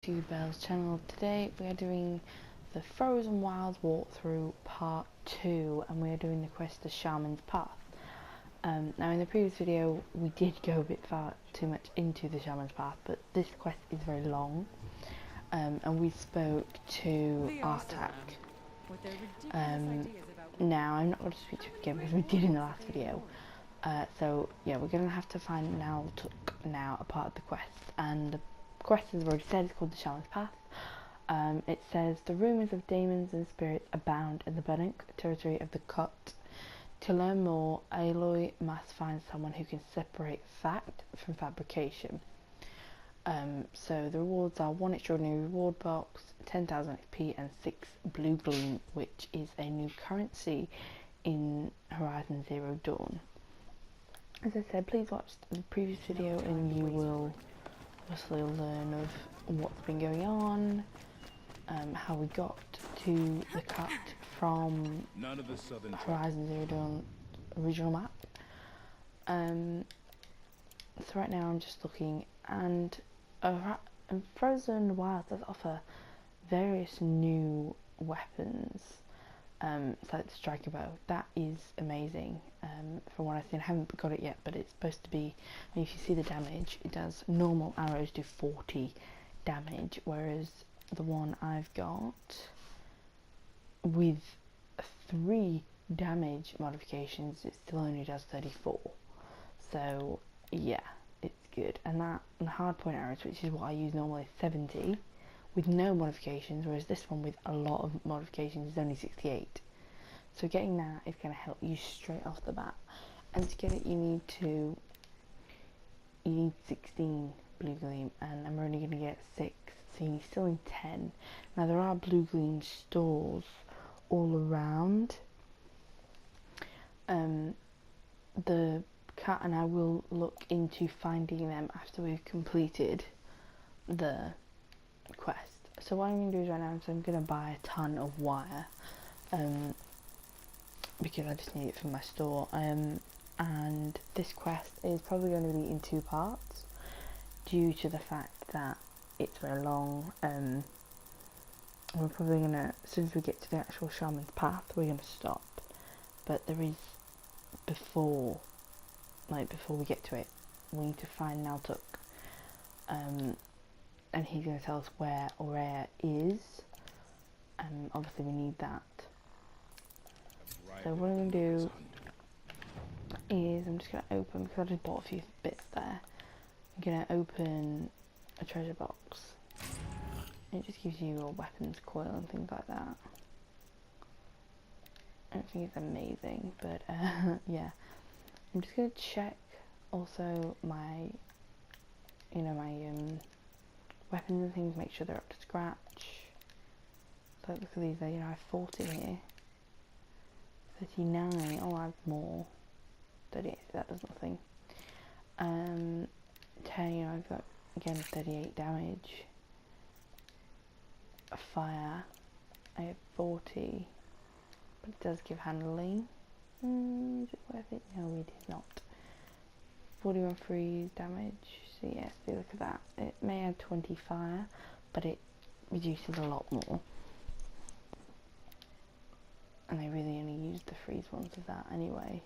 To Belle's channel. Today we are doing the Frozen Wilds walkthrough part 2 and we are doing the quest the Shaman's Path. Now in the previous video we did go a bit far too much into the Shaman's Path, but this quest is very long, and we spoke to Artak. Now I'm not going to speak to him again because we did in the last video. So yeah, we're going to have to find Naltuk now, a part of the quest, and the quest, as I've already said, is called the Shaman's Path. It says the rumours of demons and spirits abound in the Bannock territory of the Cut. To learn more, Aloy must find someone who can separate fact from fabrication. So the rewards are 1 extraordinary reward box, 10,000 XP and 6 blue gleam, which is a new currency in Horizon Zero Dawn. As I said, please watch the previous video and you will obviously learn of what's been going on, how we got to the Cut from Horizon Zero Dawn original map. So right now I'm just looking, and Frozen Wilds does offer various new weapons, like the striker bow. That is amazing. From what I've seen, I haven't got it yet, but it's supposed to be, I mean, if you see the damage, it does, normal arrows do 40 damage, whereas the one I've got with 3 damage modifications, it still only does 34. So yeah, it's good. And that, and the hard point arrows, which is what I use normally, 70 with no modifications, whereas this one with a lot of modifications is only 68. So getting that is going to help you straight off the bat. And to get it you need 16 blue gleam, and I'm only going to get 6, so you still need 10. Now there are blue gleam stores all around the Cut, and I will look into finding them after we've completed the quest. So what I'm going to do is right now is I'm going to buy a ton of wire, because I just need it for my store, and this quest is probably going to be in 2 parts due to the fact that it's very long. We're probably going to, as soon as we get to the actual Shaman's Path, we're going to stop, but there is, before we get to it, we need to find Naltuk, and he's going to tell us where Aurea is. Obviously we need that. So what I'm going to do is I'm just going to open, because I just bought a few bits there, I'm going to open a treasure box. It just gives you a weapons coil and things like that. I don't think it's amazing, but yeah. I'm just going to check also my, my weapons and things, make sure they're up to scratch. So look at these there, I have 40 here. 39, oh I have more. 38, that does nothing. 10, I've got again 38 damage. A fire, I have 40, but it does give handling. Is it worth it? No, it is not. 41 freeze damage, so yes, look at that. It may add 20 fire, but it reduces a lot more. And I really only use the freeze ones of that anyway.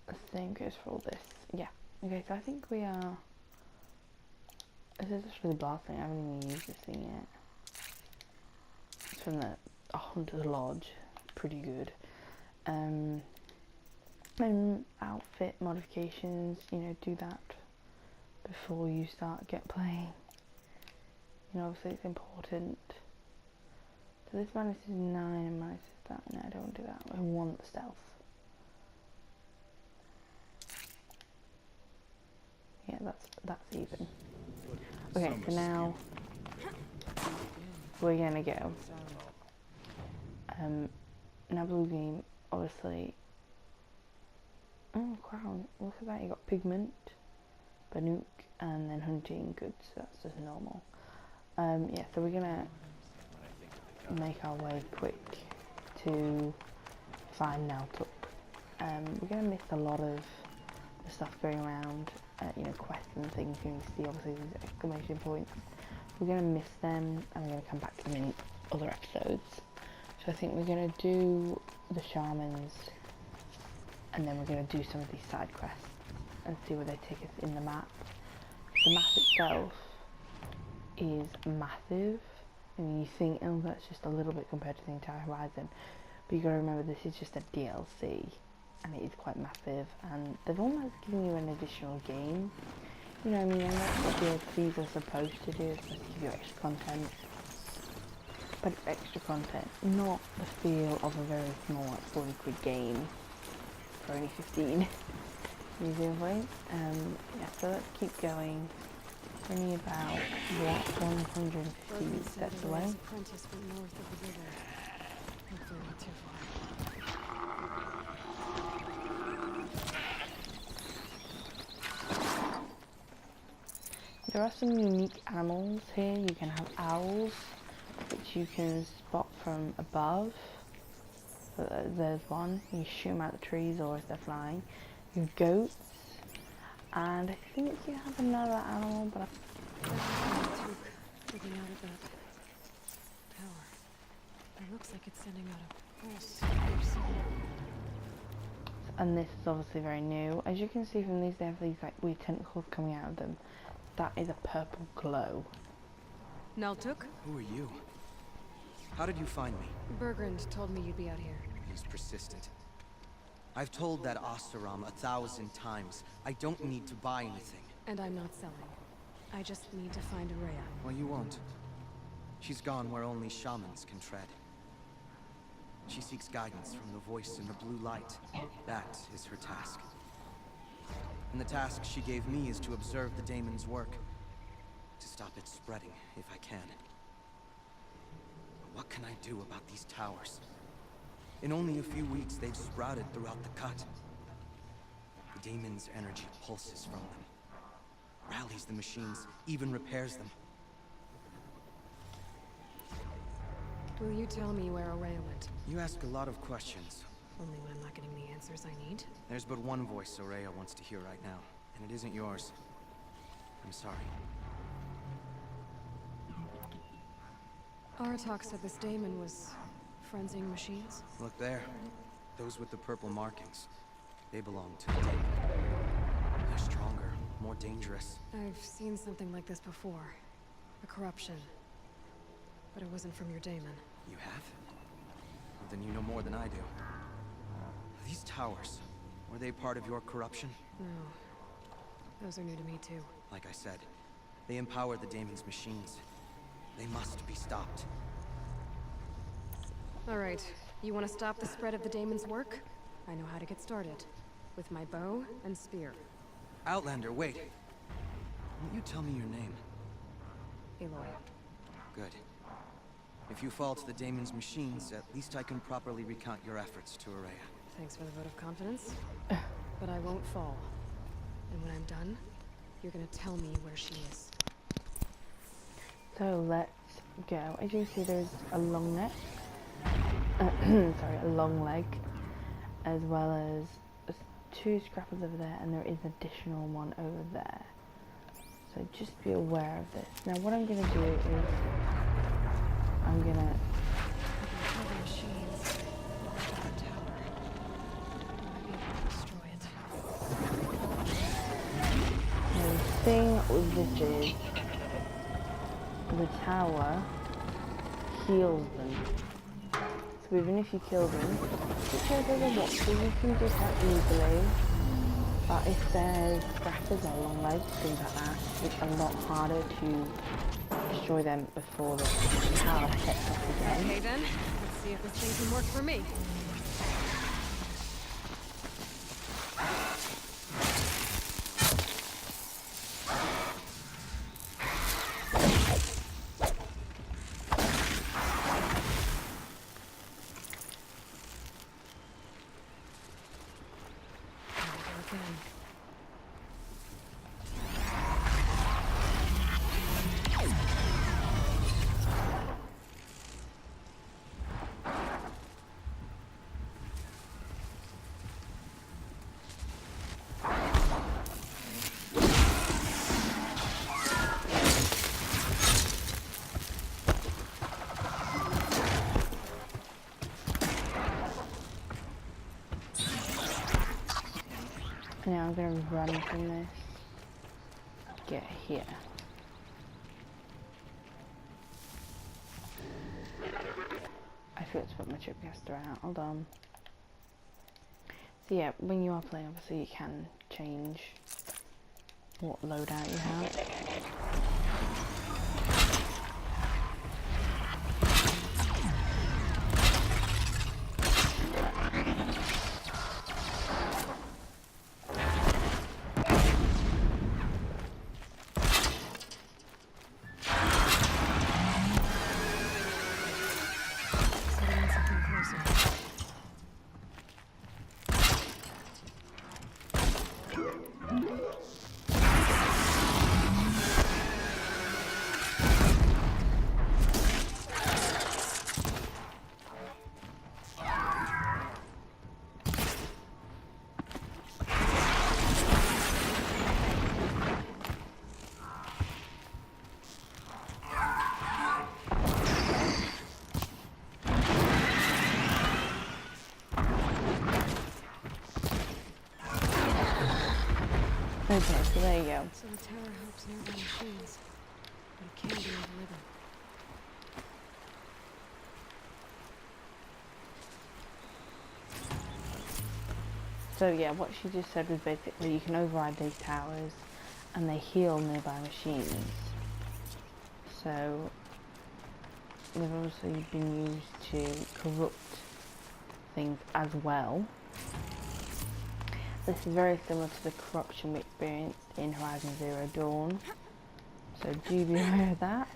The same goes for all this. Yeah. Okay, so I think we are... This is just really blasting. I haven't even used this thing yet. It's from the Hunter's Lodge. Pretty good. And outfit modifications, do that before you start playing. Obviously it's important. So this minus is 9 and minus is that. No, I don't want to do that. I want stealth. Yeah, that's even. Okay, so now we're gonna go. Now blue game, obviously. Oh, crown! Look at that. You got pigment, Bannock, and then hunting goods. So that's just normal. Yeah, so we're gonna make our way quick to find Naltuk. We're gonna miss a lot of the stuff going around, you know, quests and things. You can see obviously these exclamation points. We're going to miss them and we're going to come back to them in other episodes. So I think we're going to do the shamans and then we're going to do some of these side quests and see where they take us in the map. The map itself is massive. I mean, you think, oh, that's just a little bit compared to the entire Horizon, but you got to remember this is just a DLC and it is quite massive, and they've almost given you an additional game. You know what I mean? And that's what DLCs are supposed to do, it's supposed to give you extra content. But it's extra content, not the feel of a very small, like 40 quid game for only 15 New Zealand points. Yeah, so let's keep going. We're only about, what, 150 steps away. Apprentice went north of the river. Hopefully not too far. There are some unique animals here. You can have owls, which you can spot from above. So there's one. You shoot them out the trees or as they're flying. You have goats, and I think you have another animal, but Looking out at that tower. It looks like it's sending out a pulse. And this is obviously very new. As you can see from these, they have these like weird tentacles coming out of them. That is a purple glow. Naltuk? Who are you? How did you find me? Bergrand told me you'd be out here. He's persistent. I've told that Oseram 1,000 times. I don't need to buy anything. And I'm not selling. I just need to find Araya. Well, you won't. She's gone where only shamans can tread. She seeks guidance from the voice in the blue light. That is her task. And the task she gave me is to observe the daemon's work. To stop it spreading, if I can. But what can I do about these towers? In only a few weeks, they've sprouted throughout the cut. The daemon's energy pulses from them. Rallies the machines, even repairs them. Will you tell me where Araya went? You ask a lot of questions. Only when I'm not getting the answers I need. There's but one voice Araya wants to hear right now, and it isn't yours. I'm sorry. Aratak said this daemon was frenzying machines. Look there. Those with the purple markings. They belong to the daemon. They're stronger, more dangerous. I've seen something like this before. A corruption. But it wasn't from your daemon. You have? Well, then you know more than I do. These towers, were they part of your corruption? No. Those are new to me too. Like I said, they empower the daemon's machines. They must be stopped. Alright, you want to stop the spread of the daemon's work? I know how to get started. With my bow and spear. Outlander, wait. Won't you tell me your name? Aloy. Good. If you fall to the daemon's machines, at least I can properly recount your efforts to Araya. Thanks for the vote of confidence. But I won't fall. And when I'm done, you're gonna tell me where she is. So let's go. As you can see, there's a long neck. Sorry, a long leg, as well as 2 scrappers over there, and there is an additional one over there. So just be aware of this. Now what I'm going to do is I'm going to the thing with this is the tower heals them. So even if you kill them, which are the watchers, you can do that easily. But if there's scrappers or long legs, things like that, it's a lot harder to destroy them before the tower sets off again. Okay then, let's see if this thing can work for me. So now I'm going to run from this. Get here. I forgot to put my tripcaster out. Hold on. So yeah, when you are playing, obviously you can change what loadout you have. Settling something closer. Okay, so there you go. So the tower helps nearby machines, but it can be overridden. So yeah, what she just said was basically you can override these towers and they heal nearby machines. So they've obviously been used to corrupt things as well. This is very similar to the corruption we experienced in Horizon Zero Dawn. So do be aware of that.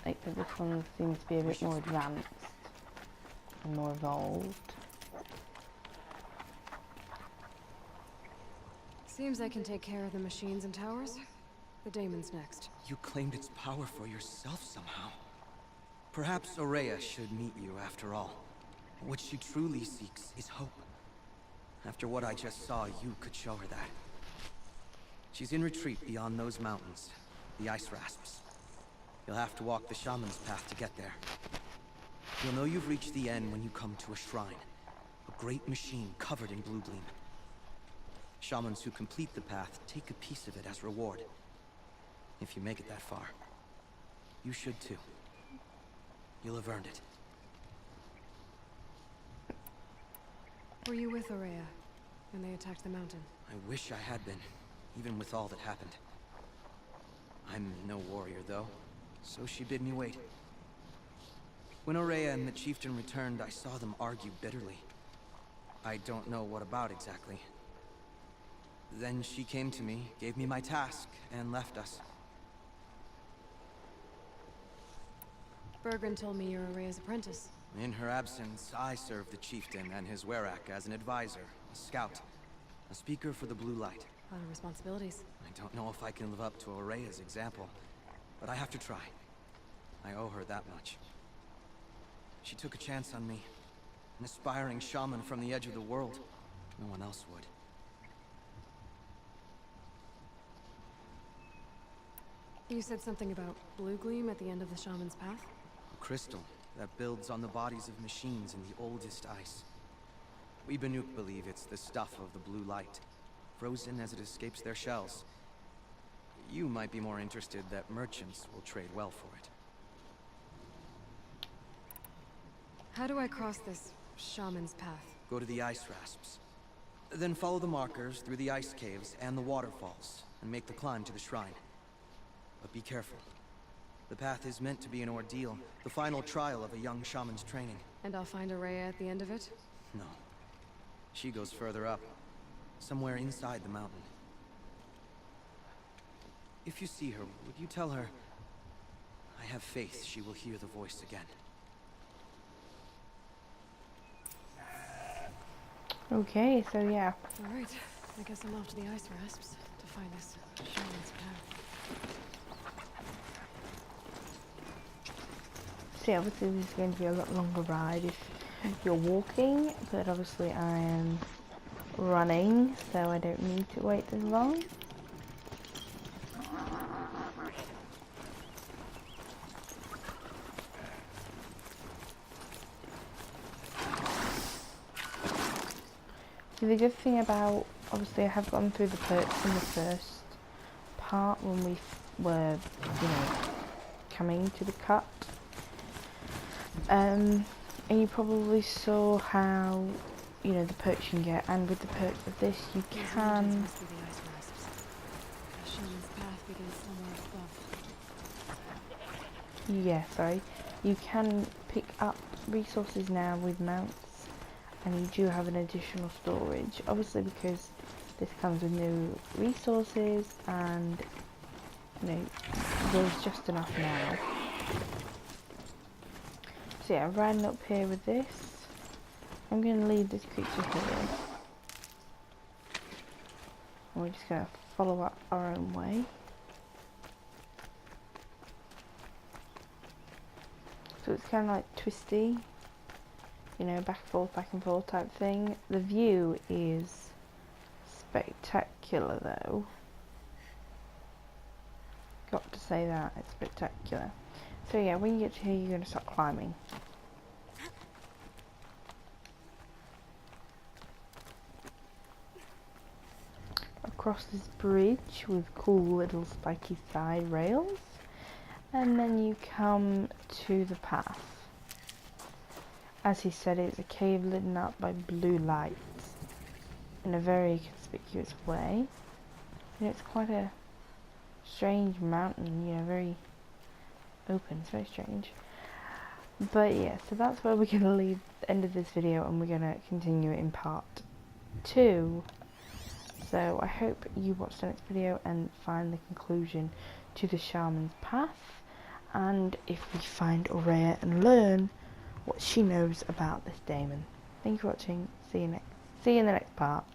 Except this one seems to be a bit more advanced and more evolved. Seems I can take care of the machines and towers. The daemon's next. You claimed its power for yourself somehow. Perhaps Aurea should meet you after all. What she truly seeks is hope. After what I just saw, you could show her that. She's in retreat beyond those mountains, the ice rasps. You'll have to walk the Shaman's path to get there. You'll know you've reached the end when you come to a shrine. A great machine covered in blue gleam. Shamans who complete the path take a piece of it as reward. If you make it that far, you should too. You'll have earned it. Were you with Aurea when they attacked the mountain? I wish I had been, even with all that happened. I'm no warrior, though, so she bid me wait. When Aurea and the chieftain returned, I saw them argue bitterly. I don't know what about exactly. Then she came to me, gave me my task, and left us. Bergren told me you're Aurea's apprentice. In her absence, I served the chieftain and his werak as an advisor, a scout, a speaker for the blue light. A lot of responsibilities. I don't know if I can live up to Aurea's example, but I have to try. I owe her that much. She took a chance on me, an aspiring shaman from the edge of the world. No one else would. You said something about blue gleam at the end of the shaman's path? A crystal that builds on the bodies of machines in the oldest ice. We Banuk believe it's the stuff of the blue light, frozen as it escapes their shells. You might be more interested that merchants will trade well for it. How do I cross this shaman's path? Go to the ice rasps. Then follow the markers through the ice caves and the waterfalls, and make the climb to the shrine. But be careful. The path is meant to be an ordeal, the final trial of a young shaman's training. And I'll find Aurea at the end of it? No. She goes further up, somewhere inside the mountain. If you see her, would you tell her, I have faith she will hear the voice again. Okay, so yeah. Alright, I guess I'm off to the ice rasps to find this shaman's path. So yeah, obviously this is going to be a lot longer ride if you're walking, but obviously I am running, so I don't need to wait as long. So the good thing about obviously I have gone through the perks in the first part when we were, you know, coming to the cut. And you probably saw how, you know, the perks you can get, and with the perks of this you can... Must be the ice wasps. The shaman's path begins somewhere above. Yeah, sorry. You can pick up resources now with mounts, and you do have an additional storage. Obviously because this comes with new resources, and, you know, there's just enough now. So yeah, I'm riding up here with this. I'm going to leave this creature here. And we're just going to follow up our own way. So it's kind of like twisty, you know, back and forth type thing. The view is spectacular though. Got to say that, it's spectacular. So yeah, when you get to here you're going to start climbing. Across this bridge with cool little spiky side rails, and then you come to the path. As he said, it's a cave lit up by blue lights in a very conspicuous way. You know, it's quite a strange mountain, you know, very open, it's very strange. But yeah, so that's where we're going to leave the end of this video, and we're going to continue it in part 2. So I hope you watch the next video and find the conclusion to the Shaman's path, and if we find Aurea and learn what she knows about this daemon. Thank you for watching. See you in the next part.